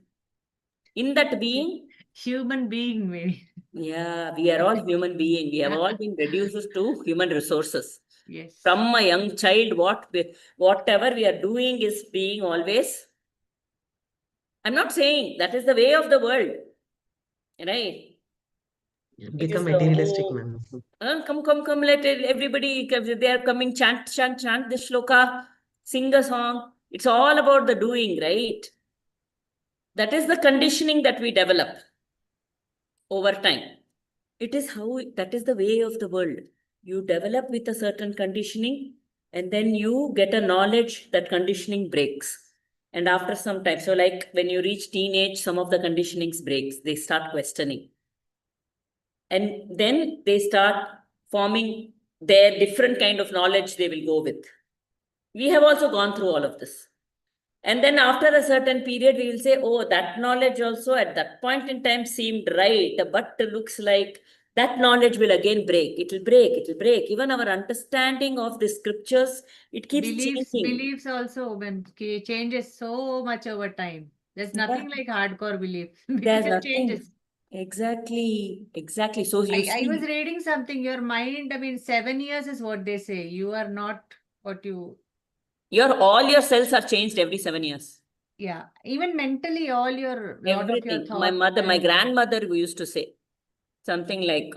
In that being, Human being, maybe. yeah, we are all human being. We have all been reduced to human resources. Yes. From a young child, whatever we are doing is being always. I'm not saying that is the way of the world, right? It Become is the materialistic, whole. man. Come, let everybody, they are coming, chant the shloka, sing a song. It's all about the doing, right? That is the conditioning that we develop over time. It is that is the way of the world. You develop with a certain conditioning, and then you get a knowledge that conditioning breaks. And after some time, so like when you reach teenage, some of the conditionings breaks, they start questioning. And then they start forming their different kind of knowledge they will go with. We have also gone through all of this. And then after a certain period, we will say, oh, that knowledge also at that point in time seemed right, but looks like that knowledge will again break. It will break, it will break. Even our understanding of the scriptures, it keeps changing. Beliefs also when changes so much over time. There's nothing like hardcore belief because There's it nothing. changes. Exactly. So you I was see, reading something. Your mind, I mean, 7 years is what they say. You are not what you. all your cells are changed every 7 years. Yeah, even mentally, all your lot of your Everything. My thoughts my and grandmother who used to say something like,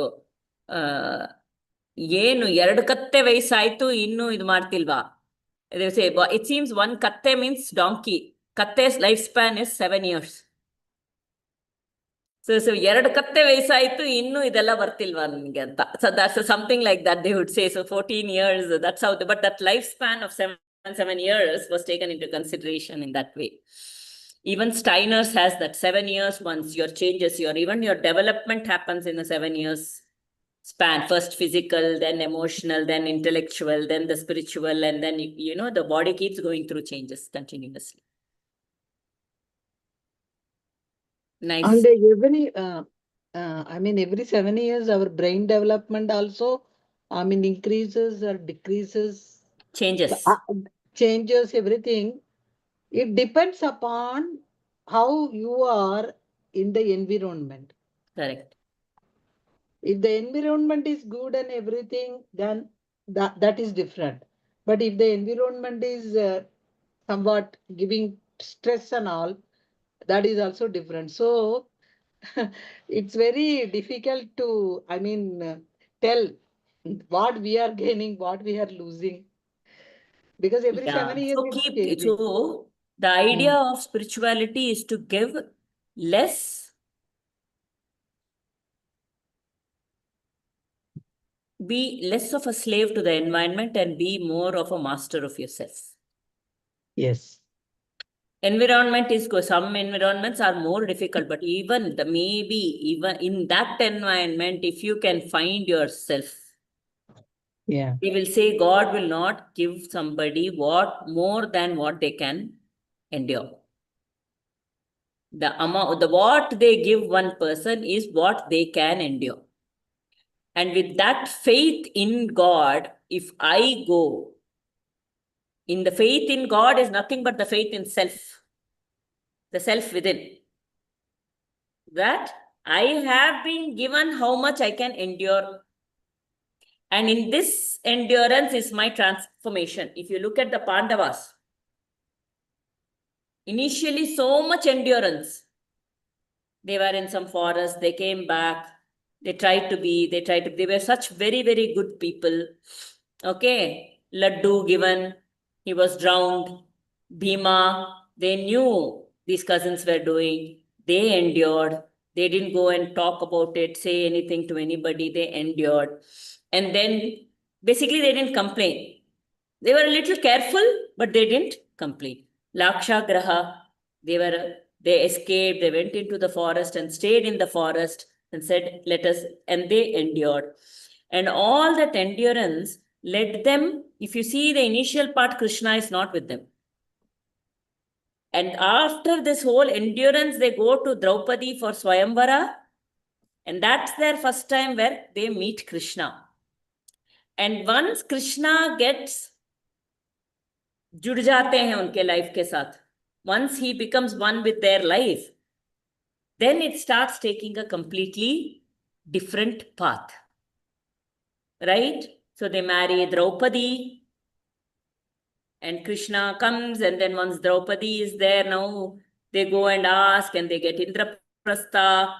ಏನು 2 ಕತ್ತೆ ವಯಸ್ಸಾಯ್ತು ಇನ್ನೂ ಇದು ಮಾಡ್ತಿಲ್ವಾ? They say, it seems 1 katte means donkey. Katte's lifespan is 7 years. So 2 ಕತ್ತೆ ವಯಸ್ಸಾಯ್ತು ಇನ್ನೂ ಇದೆಲ್ಲ ಬರ್ತಿಲ್ವಾ ನಿನ್ಗೆ ಅಂತ. So that's something like that they would say. So 14 years, that's how, but that lifespan of 7 years was taken into consideration in that way. Even Steiner's has that 7 years once your changes, even your development happens in the 7 years span. First physical, then emotional, then intellectual, then the spiritual, and then the body keeps going through changes continuously. Nice. And every 7 years, our brain development also, increases or decreases, Changes. changes everything. It depends upon how you are in the environment. Correct. If the environment is good and everything, then that is different. But if the environment is somewhat giving stress and all, that is also different. So it's very difficult to, tell what we are gaining, what we are losing. Because every 7 years So it's changing. so the idea of spirituality is to give less, be less of a slave to the environment and be more of a master of yourself. Yes. Environment is good. Some environments are more difficult, but even in that environment, if you can find yourself, Yeah. we will say God will not give somebody more than what they can endure. The amount, what they give one person is what they can endure. And with that faith in God, if I go, in the faith in God is nothing but the faith in self, the self within. That I have been given how much I can endure. And in this endurance is my transformation. If you look at the Pandavas, initially so much endurance. They were in some forest, they came back, they were such very, very good people. Okay, Laddu given, he was drowned. Bhima, they knew these cousins were doing, they endured. They didn't go and talk about it, say anything to anybody, they endured. And then basically they didn't complain. They were a little careful, but they didn't complain. Lakshagraha, they escaped, they went into the forest and stayed in the forest. and said, let us, and they endured. And all that endurance led them, if you see the initial part, Krishna is not with them. And after this whole endurance, they go to Draupadi for Swayamvara. And that's their first time where they meet Krishna. And once Krishna gets जुड़ जाते हैं उनके life के साथ, once he becomes one with their life, then it starts taking a completely different path. Right? So they marry Draupadi, and Krishna comes, and then once Draupadi is there, now they go and ask, and they get Indraprastha,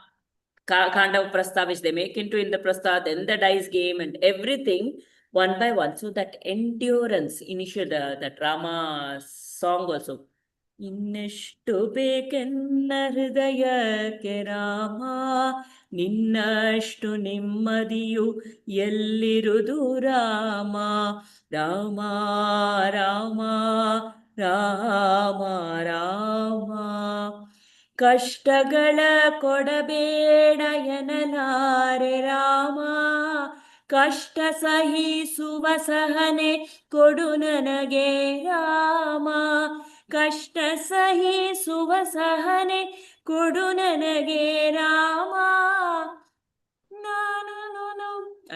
Khandava which they make into Indraprastha, then the dice game and everything one by one. So that endurance, initial, that Rama song also. ಇನ್ನೆಷ್ಟು ಬೇಕೆನ್ನ ಹೃದಯಕ್ಕೆ ರಾಮ, ನಿನ್ನಷ್ಟು ನೆಮ್ಮದಿಯು ಎಲ್ಲಿರುವುದು ರಾಮ, ರಾಮ ರಾಮ ರಾಮ ರಾಮ. ಕಷ್ಟಗಳ ಕೊಡಬೇಡ ಎನ್ನಲಾರೆ ರಾಮ, ಕಷ್ಟ ಸಹಿಸುವ ಸಹನೆ ಕೊಡು ನನಗೆ ರಾಮ, ಕಷ್ಟ ಸಹಿಸುವ ಸಹನೆ ಕೊಡು ನನಗೆ Rama.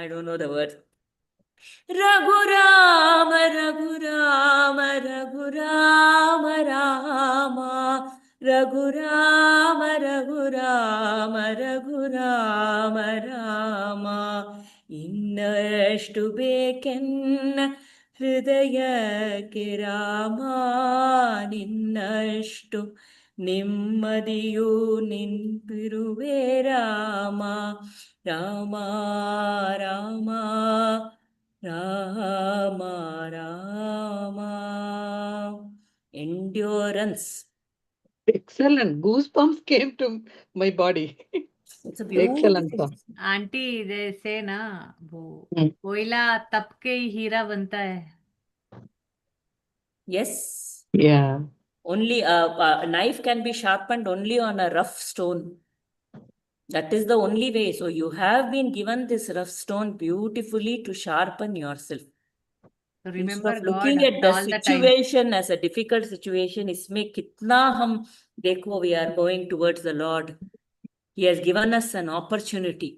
I don't know the word. Raghurama Raghurama Raghurama Rama, Raghurama Raghurama Raghurama Rama. ಇನ್ನಷ್ಟು ಬೇಕೆನ್ನ ಹೃದಯಕ್ಕೆ Rama, ನಿನ್ನಷ್ಟು ನೆಮ್ಮದಿಯು ನಿಂತಿರುವೆ Rama, Rama Rama Rama Rama. Endurance. Excellent. Goosebumps came to my body. It's a beautiful. Excellent song. Auntie, they say na, वो Hmm. कोयला तप के ही हीरा बनता है. Yes. Yeah. Only a knife can be sharpened only on a rough stone. That is the only way. So you have been given this rough stone beautifully to sharpen yourself. So Instead remember of God looking at the all the time. situation as a difficult situation, इसमें कितना हम देखो, we are going towards the Lord. He has given us an opportunity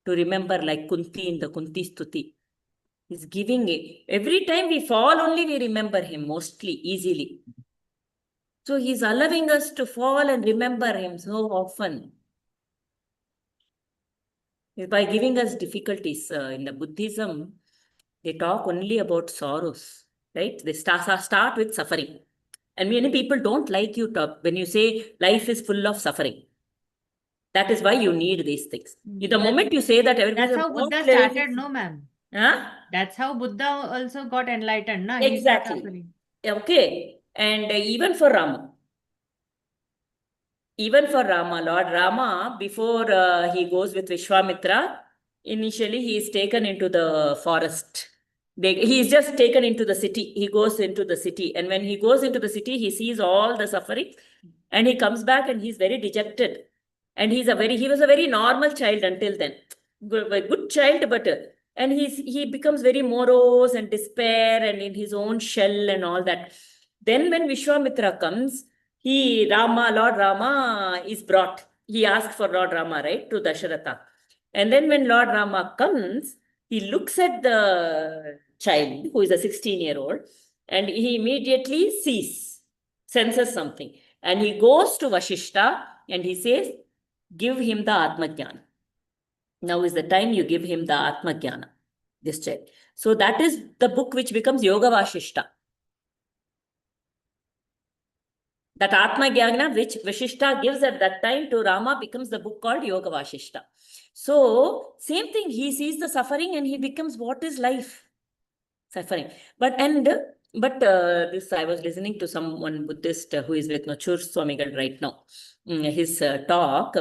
to remember, like Kunti in the Kunti Stuti. He's giving it. Every time we fall, only we remember him mostly, easily. So he's allowing us to fall and remember him so often. By giving us difficulties. In the Buddhism, they talk only about sorrows, right? They start with suffering. And many people don't like you when you say life is full of suffering. That is why you need these things. The moment you say that, everybody That's how says, Buddha "What life started, is-" no, ma'am. Huh? That's how Buddha also got enlightened, na? He's not Exactly. suffering. Okay. And even for Rama. Even for Rama, Lord Rama, before he goes with Vishwamitra, initially he is taken into the forest. He is just taken into the city. He goes into the city. And when he goes into the city, he sees all the suffering. And he comes back and he's very dejected. And he was a very normal child until then. Good child, but and he becomes very morose and despair and in his own shell and all that. Then when Vishwamitra comes, Lord Rama is brought. He asked for Lord Rama, right, to Dasharatha. And then when Lord Rama comes, he looks at the child, who is a 16-year-old, and he immediately senses something. And he goes to Vashishta and he says, give him the Atma Jnana. Now is the time you give him the Atma Jnana, this child. So that is the book which becomes Yoga Vashishta. That Atma Jnana which Vashishta gives at that time to Rama becomes the book called Yoga Vashishta. So same thing, he sees the suffering and he becomes, what is life? Suffering. But this, I was listening to someone Buddhist who is with Nachur Swamigal right now. his talk,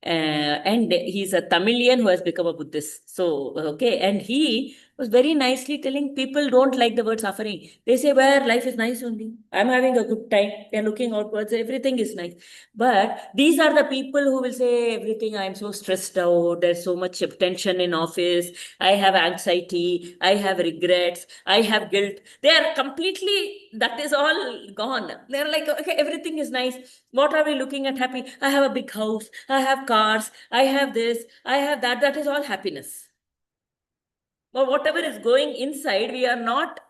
and he's a Tamilian who has become a Buddhist. So, okay, and he was very nicely telling people don't like the word suffering. They say, where life is nice only. I'm having a good time. They're looking outwards. Everything is nice. But these are the people who will say everything. I'm so stressed out. There's so much tension in office. I have anxiety. I have regrets. I have guilt. They are completely, that is all gone. They're like, okay, everything is nice. What are we looking at happy? I have a big house. I have cars. I have this. I have that. That is all happiness. But whatever is going inside, we are not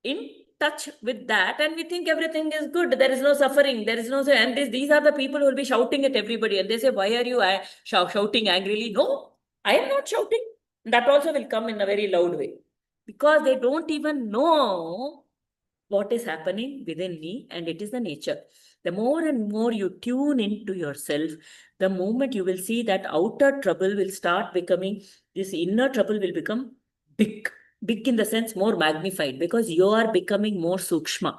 in touch with that, and we think everything is good. There is no suffering. There is no, and these are the people who will be shouting at everybody, and they say, why are you shouting angrily? No, I am not shouting. That also will come in a very loud way, because they don't even know what is happening within me, and it is the nature. The more and more you tune into yourself, the moment you will see that outer trouble will start becoming, this inner trouble will become big. Big in the sense more magnified, because you are becoming more sukshma.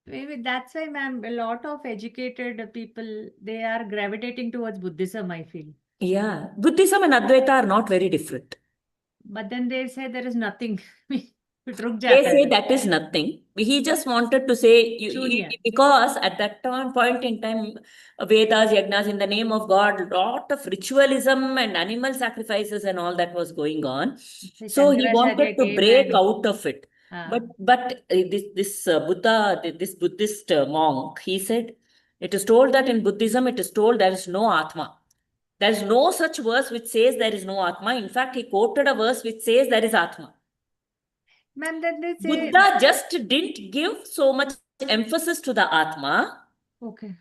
Maybe that's why, ma'am, a lot of educated people, they are gravitating towards Buddhism, I feel. Yeah, Buddhism and Advaita are not very different. But then they say there is nothing. It ruk They jata say hai. that is nothing. He just wanted to say, Shunya. because at that point in time, Vedas, Yagnas, in the name of God, lot of ritualism and animal sacrifices and all that was going on. So he wanted Shankaracharya to came break and out of it. ah, But this Buddha, this Buddhist monk, he said, it is told that in Buddhism, it is told there is no Atma. There is no such verse which says there is no Atma. In fact, he quoted a verse which says there is Atma. ma'am, then they say Buddha just didn't give so much emphasis to the Atma. okay.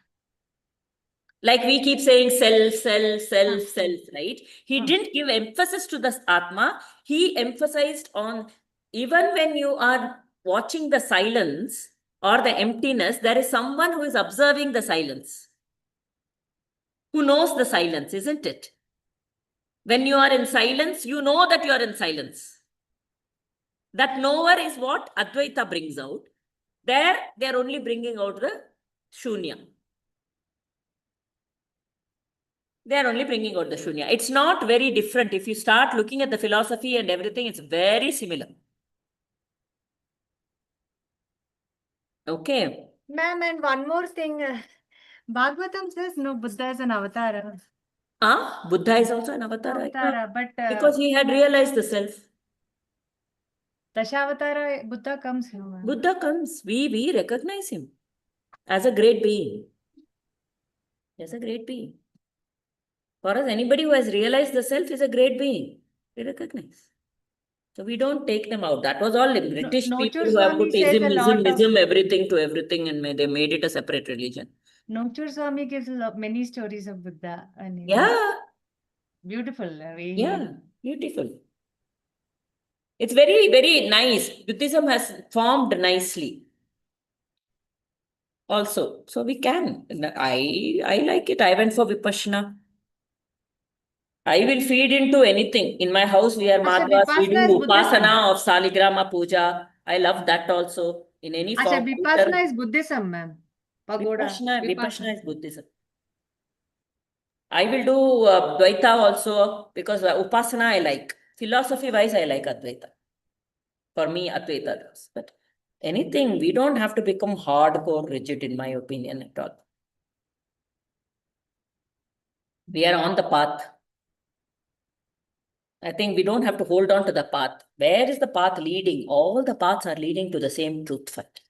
Like we keep saying self, self, self, Ah, self, right? He ah. didn't give emphasis to the Atma. He emphasized on, even when you are watching the silence or the emptiness, there is someone who is observing the silence, who knows the silence, isn't it? When you are in silence, you know that you are in silence. That knower is what Advaita brings out. There, they are only bringing out the Shunya. They are only bringing out the Shunya. It's not very different. If you start looking at the philosophy and everything, it's very similar. Okay. Ma'am, and one more thing. Bhagavatam says no, Buddha is an avatar. Buddha is also an avatar. Avatara, but Because he had realized the self. Dashavatara, Buddha comes here. Ma'am. Buddha comes. We recognize him as a great being. As a great being. For us, anybody who has realized the self is a great being. We recognize. So we don't take them out. That was all the British people Nochur who have Swami put says a lot of. everything to everything, and they made it a separate religion. Nochur Swami gives many stories of Buddha. And Yeah. Beautiful. Yeah, beautiful. It's very, very nice. Buddhism has formed nicely. Also, so we can. I like it. I went for Vipassana. I will feed into anything. In my house, we are Asha, Madhvas. We do Vipassana is Buddhism. Upasana of Saligrama Puja. I love that also. In any Asha, form. Vipassana is Buddhism, ma'am. Pagoda. Vipassana is Buddhism. I will do Dvaita also, because Upasana I like. Philosophy wise, I like Advaita. For me, Advaita does. But anything, we don't have to become hardcore rigid, in my opinion, at all. We are on the path. I think we don't have to hold on to the path. Where is the path leading? All the paths are leading to the same truth fact.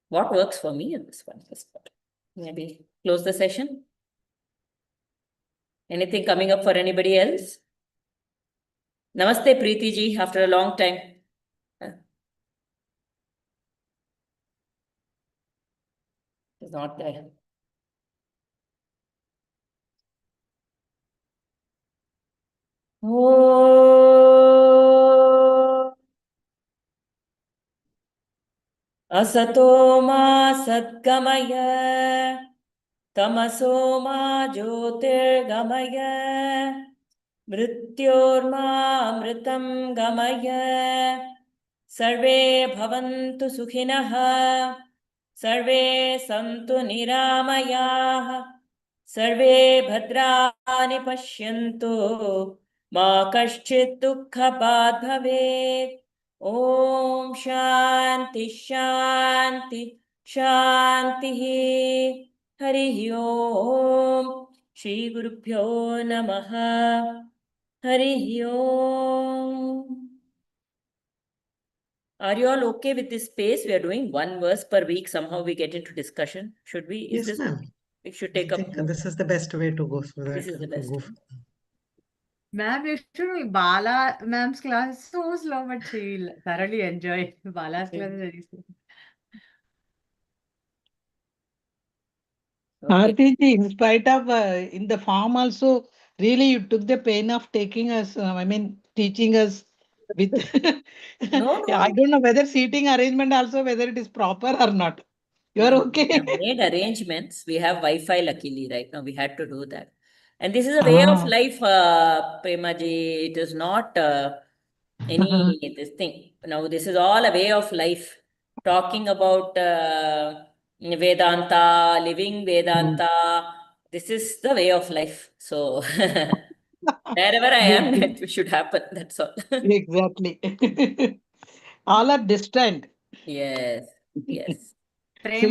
What works for me in this one? Maybe close the session. Anything coming up for anybody else? Namaste, Preeti ji, after a long time. It's not there. Oh, Asato ma Satgamaya, Tamaso ma Jyotirgamaya, Mrityorma Amritam Gamaya, Sarve bhavantu sukhinah. Sarve santu niramayah. Sarve bhadrani pashyantu. Ma kaschit dukkhabad bhavet. Om Shanti Shanti Shanti. Hari Om. Shri Gurubhyo Namaha. Hari Om. Are you all okay with this pace? We are doing one verse per week. Somehow we get into discussion. Should we? Is Yes, this? ma'am. We should I take up. think this is the best way to go so that This is the best. go. Ma'am, you should Bala ma'am's class is so slow, but she'll thoroughly enjoy Bala's class is very slow. Okay. Aarti ji, in spite of in the form also, really you took the pain of taking us, teaching us with. No, Yeah, I don't know whether seating arrangement also, whether it is proper or not. You are We okay? have made arrangements. We have Wi-Fi luckily right now. We had to do that. And this is a way of life, Prema ji. It is not any this thing. Now, this is all a way of life. Talking about Vedanta, living Vedanta. This is the way of life. So, wherever I am, that should happen. That's all. Exactly. All are distant. Yes, yes. So Prema